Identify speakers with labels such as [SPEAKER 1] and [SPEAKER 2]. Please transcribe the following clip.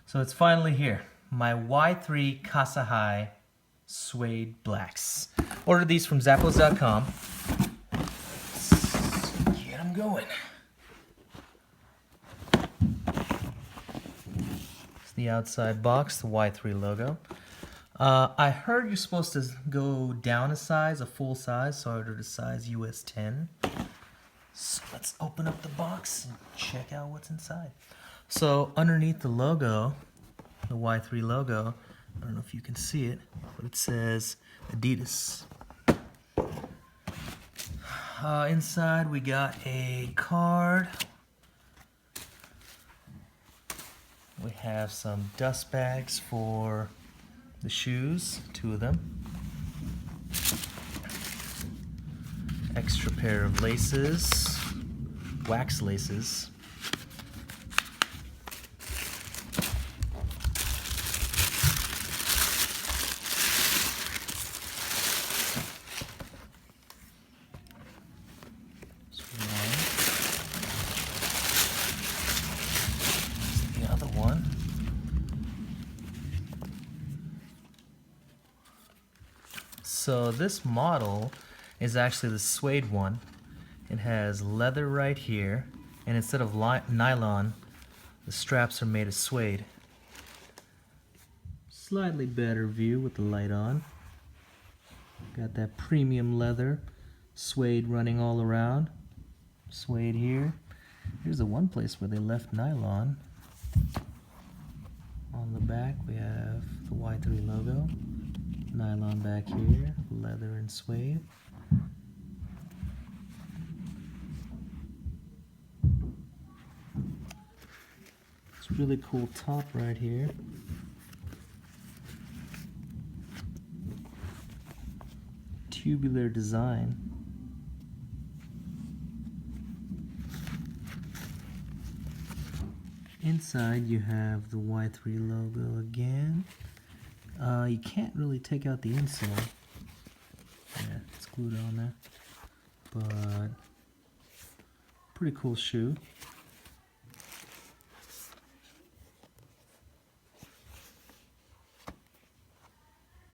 [SPEAKER 1] So it's finally here. My Y-3 Qasa High Suede Blacks. Ordered these from Zappos.com. Let's get them going. It's the outside box, the Y-3 logo. I heard you're supposed to go down a size, a full size, so I ordered a size US 10. So let's open up the box and check out what's inside. So underneath the logo, the Y-3 logo, I don't know if you can see it, but it says Adidas. Inside we got a card. We have some dust bags for the shoes, 2 of them. Extra pair of laces, wax laces. The other one. So this model is actually the suede one. It has leather right here, and instead of nylon, the straps are made of suede. Slightly better view with the light on. Got that premium leather, suede running all around. Suede here. Here's the one place where they left nylon. On the back we have the Y-3 logo. Nylon back here, leather and suede. It's a really cool top right here. Tubular design. Inside you have the Y-3 logo again. You can't really take out the insole. Yeah, it's glued on there. But pretty cool shoe.